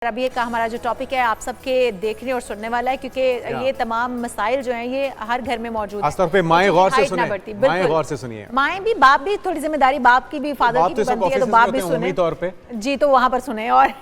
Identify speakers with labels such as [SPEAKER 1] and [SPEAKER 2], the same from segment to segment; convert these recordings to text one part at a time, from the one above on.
[SPEAKER 1] अभी एक हमारा जो टॉपिक है आप सबके देखने और सुनने वाला है, क्योंकि ये तमाम मसाइल जो हैं ये हर घर में मौजूद है।
[SPEAKER 2] खासतौर पे माएँ गौर से सुनिए, माएँ गौर से सुनिए।
[SPEAKER 1] माएँ भी, बाप भी, थोड़ी जिम्मेदारी बाप की भी, फादर की भी बनती है, तो बाप भी सुने
[SPEAKER 2] तौर पे
[SPEAKER 1] जी, तो वहाँ पर सुने। और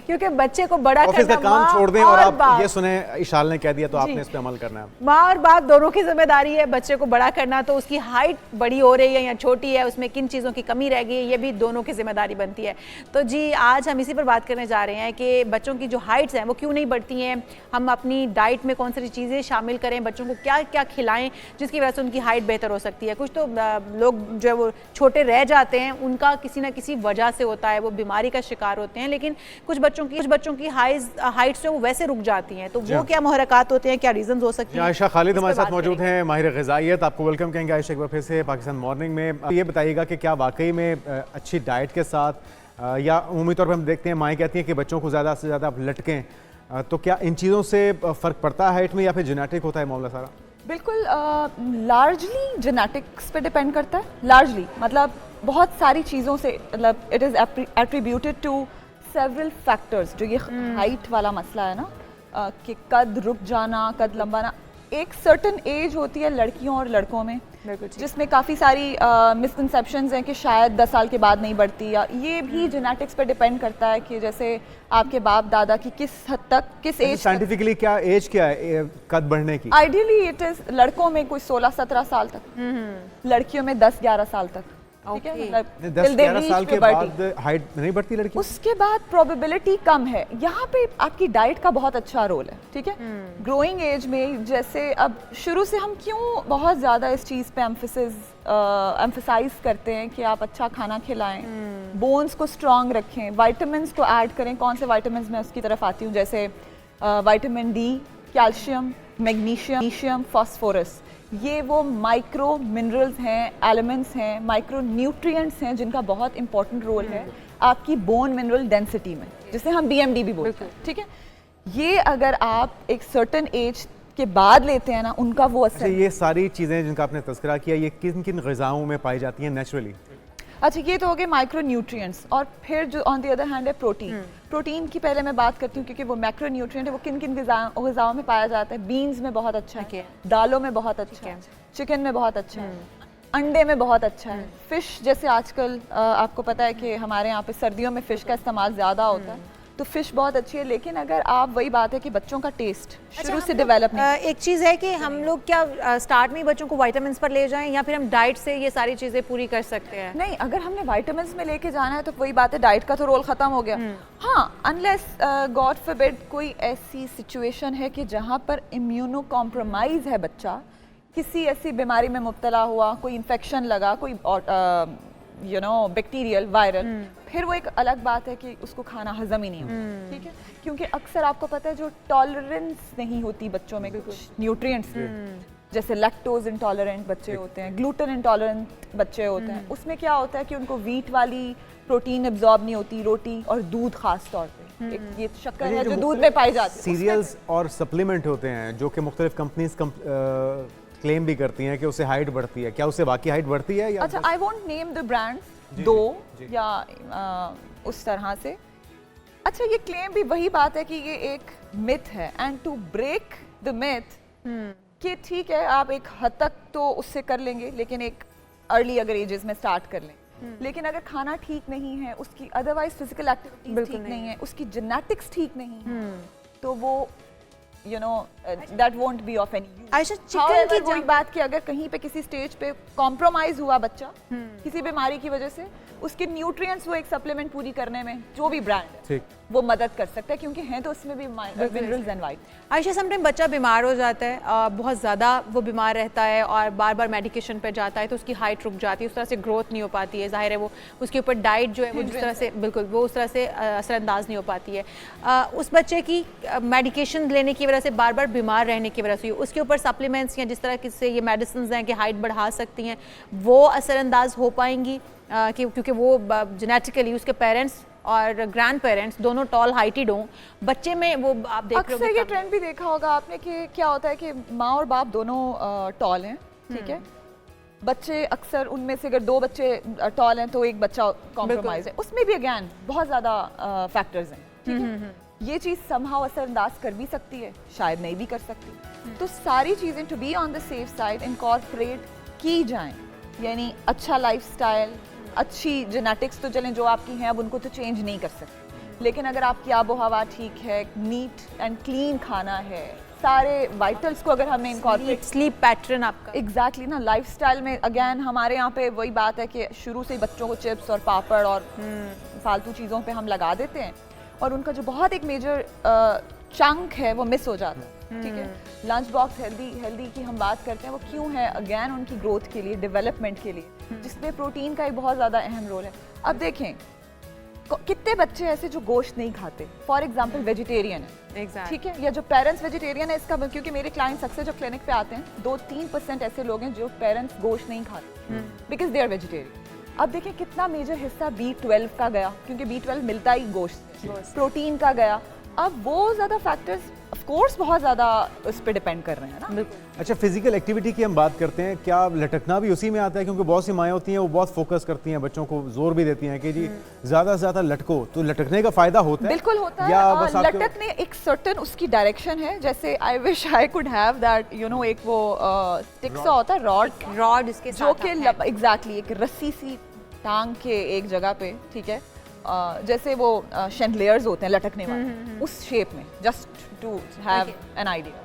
[SPEAKER 1] क्योंकि बच्चे को बड़ा
[SPEAKER 2] ऑफिस का काम छोड़ दें और आप ये सुने इशाल ने कह दिया तो आपने इस पे अमल करना है।
[SPEAKER 1] माँ और बाप दोनों की जिम्मेदारी है बच्चे को बड़ा करना। तो उसकी हाइट बड़ी हो रही है या छोटी है, उसमें किन चीज़ों की कमी रह गई है, ये भी दोनों की जिम्मेदारी बनती है। तो जी आज हम इसी पर बात करने जा रहे हैं कि बच्चों की जो हाइट्स हैं वो क्यों नहीं बढ़ती हैं, हम अपनी डाइट में कौन सी चीज़ें शामिल करें, बच्चों को क्या क्या खिलाएं जिसकी वजह से उनकी हाइट बेहतर हो सकती है। कुछ तो लोग जो है वो छोटे रह जाते हैं, उनका किसी ना किसी वजह से होता है, वो बीमारी का शिकार होते हैं, लेकिन कुछ बच्चों की हाइट्स जो वैसे रुक जाती हैं। तो वो क्या मुहरकात होते हैं, क्या रीजन हो सकते हैं।
[SPEAKER 2] आयशा खालिद हमारे साथ मौजूद हैं, माहिर ग़िज़ाइयत। आपको वेलकम कहेंगे आयशा एक बार फिर से पाकिस्तान मॉर्निंग में। ये बताइएगा कि क्या वाकई में अच्छी डाइट के साथ या उम्मीद तौर पर हम देखते हैं माएँ कहती हैं कि बच्चों को ज़्यादा से ज़्यादा आप लटकें, तो क्या इन चीज़ों से फ़र्क पड़ता है हाइट में या फिर जेनेटिक होता है मामला सारा?
[SPEAKER 3] बिल्कुल, लार्जली जेनेटिक्स पे डिपेंड करता है। लार्जली मतलब बहुत सारी चीज़ों से, मतलब it is attributed to several factors. जो ये हाइट वाला मसला है ना, कि कद रुक जाना, कद लंबाना, एक सर्टन एज होती है लड़कियों और लड़कों में जिसमें काफ़ी सारी मिसकंसेप्शंस हैं कि शायद 10 साल के बाद नहीं बढ़ती, या ये भी जेनेटिक्स पे डिपेंड करता है कि जैसे आपके बाप दादा की किस हद तक, किस एज,
[SPEAKER 2] साइंटिफिकली क्या एज क्या है कद बढ़ने की?
[SPEAKER 3] आइडियली इट इज़ लड़कों में कोई 16-17 साल तक, लड़कियों में 10-11 साल तक। ठीक है, मतलब
[SPEAKER 2] 10-11 साल के बाद हाइट नहीं बढ़ती लड़की,
[SPEAKER 3] उसके बाद प्रोबेबिलिटी कम है। यहाँ पे आपकी डाइट का बहुत अच्छा रोल है। ठीक है, ग्रोइंग एज में जैसे अब शुरू से हम क्यों बहुत ज़्यादा इस चीज़ पे एम्फसाइज करते हैं कि आप अच्छा खाना खिलाएं, बोन्स को स्ट्रॉन्ग रखें, विटामिन्स को ऐड करें। कौन से विटामिन्स मैं उसकी तरफ आती हूँ, जैसे vitamin D, calcium, magnesium, phosphorus. ये वो माइक्रो मिनरल्स हैं, एलिमेंट्स हैं, माइक्रो न्यूट्रिएंट्स हैं जिनका बहुत इंपॉर्टेंट रोल है आपकी बोन मिनरल डेंसिटी में, जिसे हम BMD भी बोलते हैं। ठीक है, ये अगर आप एक सर्टेन एज के बाद लेते हैं ना, उनका वो असर।
[SPEAKER 2] ये सारी चीज़ें जिनका आपने तज़किरा किया, ये किन किन ग़िज़ाओं में पाई जाती हैं नेचुरली?
[SPEAKER 3] अच्छा, ये तो हो गए माइक्रो न्यूट्रिएंट्स। और फिर जो ऑन द अदर हैंड है प्रोटीन। प्रोटीन की पहले मैं बात करती हूँ क्योंकि वो मैक्रो न्यूट्रिएंट है, वो किन किन ग़िज़ाओं में पाया जाता है। बीन्स में बहुत अच्छा है, दालों में बहुत अच्छा है, चिकन में बहुत अच्छा है, अंडे में बहुत अच्छा है, फिश जैसे आजकल आपको पता है कि हमारे यहाँ पे सर्दियों में फ़िश का इस्तेमाल ज़्यादा होता है, तो फिश बहुत अच्छी है। लेकिन अगर आप, वही बात है कि बच्चों का टेस्ट शुरू से डेवलप नहीं।
[SPEAKER 1] एक चीज़ है कि हम लोग क्या स्टार्ट में बच्चों को विटामिन्स पर ले जाएं या फिर हम डाइट से ये सारी चीज़ें पूरी कर सकते हैं?
[SPEAKER 3] नहीं, अगर हमने विटामिन्स में लेके जाना है तो वही बात है, डाइट का तो रोल ख़त्म हो गया। हाँ, अनलेस गॉड फॉरबिड कोई ऐसी सिचुएशन है कि जहाँ पर इम्यूनो कॉम्प्रोमाइज़ है बच्चा, किसी ऐसी बीमारी में मुब्तला हुआ, कोई इन्फेक्शन लगा, कोई बैक्टीरियल, वायरल, फिर वो एक अलग बात है कि उसको खाना हजम ही नहीं होता। ठीक है, क्योंकि अक्सर आपको पता है जो टॉलरेंस नहीं होती बच्चों में कुछ न्यूट्रिएंट्स, जैसे लैक्टोज इंटॉलरेंट बच्चे होते हैं, ग्लूटेन इंटॉलरेंट बच्चे होते हैं, उसमें क्या होता है कि उनको वीट वाली प्रोटीन एब्जॉर्ब नहीं होती, रोटी और दूध खास तौर पे, ये शक्कर है जो दूध में पाई जाती है।
[SPEAKER 2] सीरियल्स और सप्लीमेंट होते हैं जो कि मुख्तलिफ कंपनीज क्लेम भी करती हैं कि उससे हाइट बढ़ती है, क्या उससे बाकी हाइट बढ़ती है? या
[SPEAKER 3] अच्छा, I won't name the brands या उस तरह से। अच्छा, ये क्लेम भी वही बात है कि ये एक मिथ है, and to break the myth कि ठीक है आप एक हद तक तो उससे कर लेंगे, लेकिन एक अर्ली अगर एजेस में स्टार्ट कर लें, लेकिन अगर खाना ठीक नहीं है, उसकी अदरवाइज फिजिकल एक्टिविटी ठीक नहीं है, उसकी जेनेटिक्स ठीक नहीं है, तो वो that won't be of any use.
[SPEAKER 1] Ayesha, chicken की
[SPEAKER 3] वही बात कि अगर कहीं पे किसी स्टेज पे कॉम्प्रोमाइज हुआ बच्चा किसी बीमारी की वजह से, उसके न्यूट्रिएंट्स वो एक सप्लीमेंट पूरी करने में जो भी ब्रांड है वो मदद कर सकता है, क्योंकि हैं तो उसमें भी minerals and white.
[SPEAKER 1] Ayesha, sometime बच्चा बीमार हो जाता है, बहुत ज़्यादा वो बीमार रहता है और बार बार मेडिकेशन पे जाता है, तो उसकी हाइट रुक जाती है, उस तरह से ग्रोथ नहीं हो पाती है। जाहिर है वो उसके ऊपर डाइट जो है वो जिस तरह से, बिल्कुल वो उस तरह से असरअंदाज नहीं हो पाती है। उस बच्चे की मेडिकेशन लेने की वजह से, बार बार बीमार रहने की वजह से, उसके ऊपर सप्लीमेंट्स या जिस तरह से ये मेडिसिन हैं कि हाइट बढ़ा सकती हैं, वो असरअंदाज हो पाएंगी क्योंकि वो जेनेटिकली उसके पेरेंट्स और ग्रैंड पेरेंट्स दोनों टॉल हाइटेड हों, बच्चे में वो आप देख रहे हो।
[SPEAKER 3] अक्सर ये ट्रेंड भी देखा होगा आपने कि क्या होता है कि माँ और बाप दोनों टॉल हैं। ठीक है, बच्चे अक्सर उनमें से अगर 2 बच्चे टॉल हैं तो एक बच्चा कॉम्प्रोमाइज है, उसमें भी अगेन बहुत ज़्यादा फैक्टर्स हैं। ठीक है, ये चीज़ समहाउ असरअंदाज कर भी सकती है, शायद नहीं भी कर सकती। तो सारी चीज़ें to be on the safe side incorporate की जाएं, यानी अच्छा लाइफस्टाइल, अच्छी जेनेटिक्स तो चलें जो आपकी हैं अब उनको तो चेंज नहीं कर सकते, लेकिन अगर आपकी आबो हवा ठीक है, नीट एंड क्लीन खाना है, सारे वाइटल्स को अगर हमने इनकॉर्पोरेट,
[SPEAKER 1] स्लीप पैटर्न आपका
[SPEAKER 3] एग्जैक्टली ना, लाइफस्टाइल में अगेन हमारे यहाँ पे वही बात है कि शुरू से ही बच्चों को चिप्स और पापड़ और फालतू चीज़ों पे हम लगा देते हैं और उनका जो बहुत एक मेजर चंक है वो मिस हो जाता है। ठीक है, लंच बॉक्स हेल्दी की हम बात करते हैं, वो क्यों है? अगेन उनकी ग्रोथ के लिए, डेवलपमेंट के लिए, जिसमें प्रोटीन का एक बहुत ज़्यादा अहम रोल है। अब देखें कितने बच्चे ऐसे जो गोश्त नहीं खाते, फॉर एग्जाम्पल वेजिटेरियन है, ठीक है, या जो पेरेंट्स वेजिटेरियन है, इसका क्योंकि मेरे क्लाइंट्स अक्सर जो क्लिनिक पे आते हैं 2-3% ऐसे लोग हैं जो पेरेंट्स गोश्त नहीं खाते बिकॉज दे आर वेजिटेरियन। अब देखिए कितना मेजर हिस्सा B12 का गया, क्योंकि B12 मिलता ही गोश्त से, प्रोटीन का गया। अब वो ज़्यादा फैक्टर्स ऑफ कोर्स बहुत ज़्यादा उस पर डिपेंड कर रहे हैं ना।
[SPEAKER 2] अच्छा, फिजिकल एक्टिविटी की हम बात करते हैं, क्या लटकना भी उसी में आता है? क्योंकि बहुत सी माएँ होती हैं वो बहुत फोकस करती हैं, बच्चों को जोर भी देती हैं कि जी ज़्यादा से ज़्यादा लटको, तो लटकने का फ़ायदा होता है?
[SPEAKER 3] बिल्कुल होता
[SPEAKER 2] या
[SPEAKER 3] है,
[SPEAKER 2] बस
[SPEAKER 3] लटकने एक सर्टन उसकी डायरेक्शन है, जैसे I wish I could have that you know, एक वो स्टिक सा होता है, रॉड
[SPEAKER 1] इसके
[SPEAKER 3] जो कि एग्जैक्टली एक रस्सी सी टांग के एक जगह पे, ठीक है, जैसे वो शैंडलियर्स होते हैं लटकने वाले, उस शेप में, just to have an idea.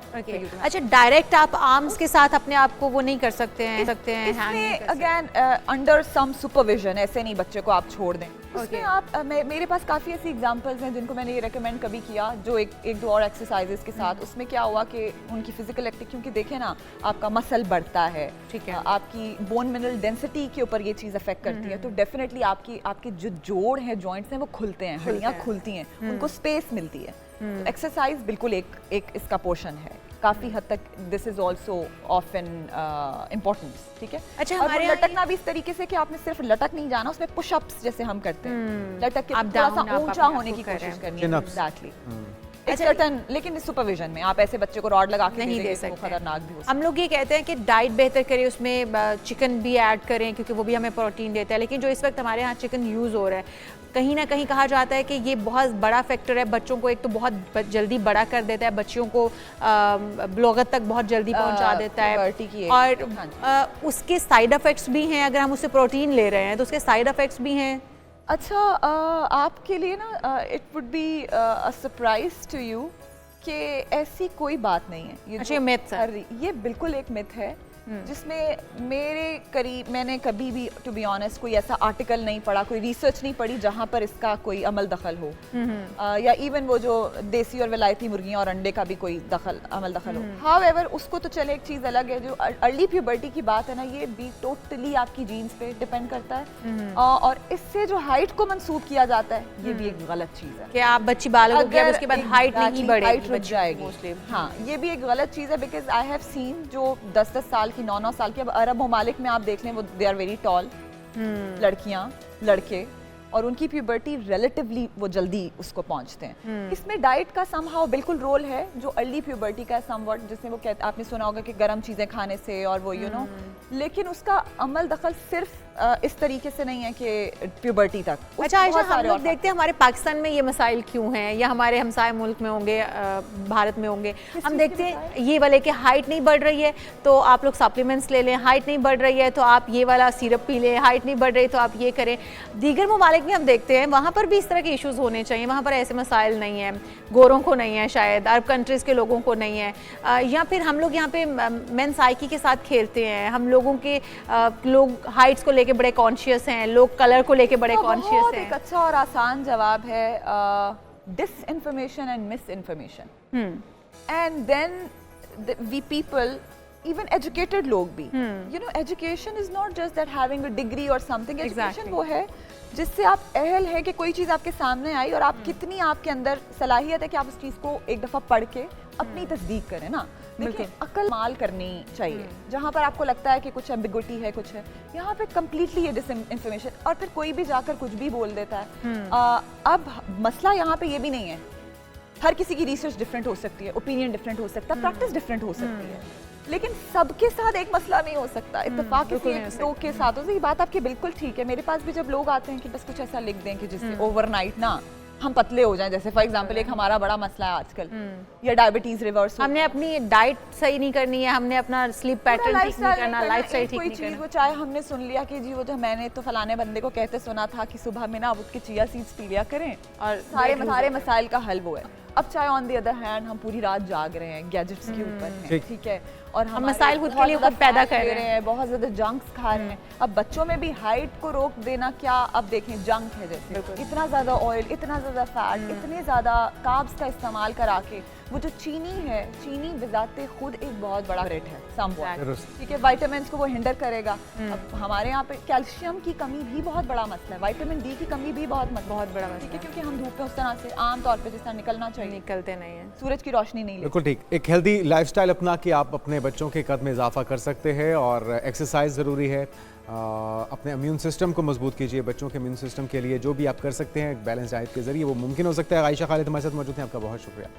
[SPEAKER 1] अच्छा, डायरेक्ट आप आर्म्स के साथ अपने आप को वो नहीं कर सकते हैं,
[SPEAKER 3] इसमें अगेन अंडर सम सुपरविजन, ऐसे नहीं बच्चे को आप छोड़ दें। उसमें आप मेरे पास काफ़ी ऐसी एग्जांपल्स हैं जिनको मैंने ये रेकमेंड कभी किया, जो एक दो और एक्सरसाइजेस के साथ। उसमें क्या हुआ कि उनकी फिजिकल एक्टिविटी, क्योंकि देखें ना, आपका मसल बढ़ता है,
[SPEAKER 1] ठीक है,
[SPEAKER 3] आपकी बोन मिनरल डेंसिटी के ऊपर ये चीज़ अफेक्ट करती है, तो डेफिनेटली आपके जो जोड़ हैं, जॉइंट्स हैं, वो खुलते हैं, हड्डियाँ खुलती हैं, उनको स्पेस मिलती है। तो एक्सरसाइज बिल्कुल एक इसका पोर्शन है, काफ़ी हद तक this is also of N importance. ठीक है,
[SPEAKER 1] अच्छा,
[SPEAKER 3] और लटकना भी इस तरीके से कि आपने सिर्फ लटक नहीं जाना, उसमें पुशअप्स जैसे हम करते हैं, लटक के थोड़ा सा ऊंचा होने की कोशिश करनी है। एग्जैक्टली, लेकिन इस सुपरविजन में आप ऐसे बच्चे को रॉड लगा के नहीं दे सकते, खतरनाक भी हो सकता है।
[SPEAKER 1] हम लोग ये कहते हैं कि डाइट बेहतर करें, उसमें चिकन भी ऐड करें क्योंकि वो भी हमें प्रोटीन देता है, लेकिन जो इस वक्त हमारे यहाँ चिकन यूज़ हो रहा है, कहीं ना कहीं कहा जाता है कि ये बहुत बड़ा फैक्टर है, बच्चों को एक तो बहुत जल्दी बड़ा कर देता है, बच्चों को ब्लोगत तक बहुत जल्दी पहुंचा देता है, और उसके साइड इफ़ेक्ट्स भी हैं। अगर हम उससे प्रोटीन ले रहे हैं तो उसके साइड इफ़ेक्ट्स भी हैं।
[SPEAKER 3] अच्छा, आपके लिए ना it would be a surprise to you कि ऐसी कोई बात नहीं है।
[SPEAKER 1] ये मिथ है,
[SPEAKER 3] ये बिल्कुल एक मिथ है, जिसमें मैंने कभी भी टू बी ऑनेस्ट कोई ऐसा आर्टिकल नहीं पढ़ा, कोई रिसर्च नहीं पढ़ी जहाँ पर इसका कोई अमल दखल हो, या इवन वो जो देसी और विलायती मुर्गियाँ और अंडे का भी कोई अमल दखल हो। हाउएवर, उसको तो चले, एक चीज़ अलग है, जो अर्ली प्यूबर्टी की बात है ना, ये भी टोटली आपकी जीन्स पे डिपेंड करता है, और इससे जो हाइट को मंसूब किया जाता है, ये भी एक गलत चीज़ है
[SPEAKER 1] कि आप बच्ची बालग हो गया उसके बाद हाइट नहीं बढ़ेगी,
[SPEAKER 3] रुक जाएगी। हाँ, ये भी एक गलत चीज़ है, बिकॉज आई हैव सीन जो 10-10 साल 9-9 साल की, अब अरब ममालिक में आप देख लें, वो दे आर वेरी टॉल लड़कियां, लड़के, और उनकी प्यूबर्टी रिलेटिवली वो जल्दी उसको पहुंचते हैं। इसमें डाइट का समहाउ बिल्कुल रोल है, जो अर्ली प्यूबर्टी का समवट, जिसमें वो कहते, आपने सुना होगा कि गर्म चीज़ें खाने से और वो यू नो, लेकिन उसका अमल दखल सिर्फ इस तरीके से नहीं है कि प्यूबर्टी तक।
[SPEAKER 1] अच्छा, हम लोग देखते हैं हमारे पाकिस्तान में ये मसाइल क्यों हैं, या हमारे हमसाय मुल्क में होंगे, भारत में होंगे, हम देखते हैं ये वाले कि हाइट नहीं बढ़ रही है तो आप लोग सप्लीमेंट्स ले लें, हाइट नहीं बढ़ रही है तो आप ये वाला सिरप पी लें, हाइट नहीं बढ़ रही तो आप ये करें। दीगर ममालिक में हम देखते हैं वहाँ पर भी इस तरह के इश्यूज होने चाहिए, वहाँ पर ऐसे मसाइल नहीं है, गोरों को नहीं है, शायद अरब कंट्रीज़ के लोगों को नहीं है, या फिर हम लोग यहाँ पे मेन साइकी के साथ खेलते हैं, हम लोगों के लोग हाइट्स को लेके बड़े कॉन्शियस हैं, लोग कलर को लेके बड़े कॉन्शियस हैं।
[SPEAKER 3] एक अच्छा और आसान जवाब है disinformation and misinformation, and then we people, even educated लोग भी, you know, education is not just that having a degree और समथिंग। एजुकेशन वो है जिससे आप अहल है कि कोई चीज़ आपके सामने आई और आप कितनी आपके अंदर सलाहियत है कि आप उस चीज़ को एक दफ़ा पढ़ के अपनी तस्दीक करें ना। देखिए, अकल माल करनी चाहिए, जहाँ पर आपको लगता है कि कुछ एम्बिगुइटी है, कुछ है, यहाँ पे कम्प्लीटली ये डिसइंफॉर्मेशन, और फिर कोई भी जाकर कुछ भी बोल देता है। अब मसला यहाँ पे ये भी नहीं है, हर किसी की रिसर्च डिफरेंट हो सकती है, ओपिनियन डिफरेंट हो सकता है, प्रैक्टिस डिफरेंट हो सकती है, लेकिन सबके साथ एक मसला नहीं हो सकता, इत्तेफाक किसी एक दो के साथ हो। ये बात आपकी बिल्कुल ठीक है। मेरे पास भी जब लोग आते हैं कि बस कुछ ऐसा लिख दें कि जिससे ओवरनाइट ना हम पतले हो जाएं, जैसे फॉर एग्जांपल एक हमारा बड़ा मसला है आजकल, या डायबिटीज रिवर्स हो,
[SPEAKER 1] हमने अपनी डाइट सही नहीं करनी है, हमने अपना स्लीप पैटर्न ठीक नहीं करना, लाइफस्टाइल ठीक
[SPEAKER 3] कोई
[SPEAKER 1] नहीं
[SPEAKER 3] चीज
[SPEAKER 1] करना।
[SPEAKER 3] वो चाहे हमने सुन लिया कि जी वो तो मैंने तो फलाने बंदे को कहते सुना था कि सुबह में ना आप उठ के चिया सीड्स पी लिया करें और सारे मसाइल का हल वो है। अब चाहे ऑन द अदर हैंड हम पूरी रात जाग रहे हैं, गैजेट्स के ऊपर हैं, ठीक है, और हम
[SPEAKER 1] मसाइल खुद के लिए खुद पैदा कर रहे
[SPEAKER 3] हैं, बहुत ज्यादा जंक्स खा रहे हैं। अब बच्चों में भी हाइट को रोक देना क्या, अब देखें जंक है जैसे इतना ज्यादा ऑयल, इतना ज्यादा फैट, इतने ज्यादा कार्ब्स का इस्तेमाल करा के वो जो चीनी है, चीनी बिजाते खुद एक बहुत बड़ा रेट है somewhat, ठीक है, विटामिन को वो हिंडर करेगा। अब हमारे यहाँ पे कैल्शियम की कमी भी बहुत बड़ा मसला है, विटामिन डी की कमी भी बहुत
[SPEAKER 1] बहुत बड़ा मसला
[SPEAKER 3] ठीक है, क्योंकि हम धूप में उस तरह से आम तौर पे जिस तरह निकलना चाहिए
[SPEAKER 1] निकलते नहीं है,
[SPEAKER 3] सूरज की रोशनी नहीं लेते।
[SPEAKER 2] बिल्कुल ठीक। एक हेल्दी लाइफस्टाइल अपना के आप अपने बच्चों के कद में इजाफा कर सकते हैं और एक्सरसाइज ज़रूरी है। अपने इम्यून सिस्टम को मजबूत कीजिए। बच्चों के इम्यून सिस्टम के लिए जो भी आप कर सकते हैं बैलेंस डाइट के जरिए वो मुमकिन हो सकता है। आयशा खालिद हमारे साथ मौजूद हैं, आपका बहुत शुक्रिया।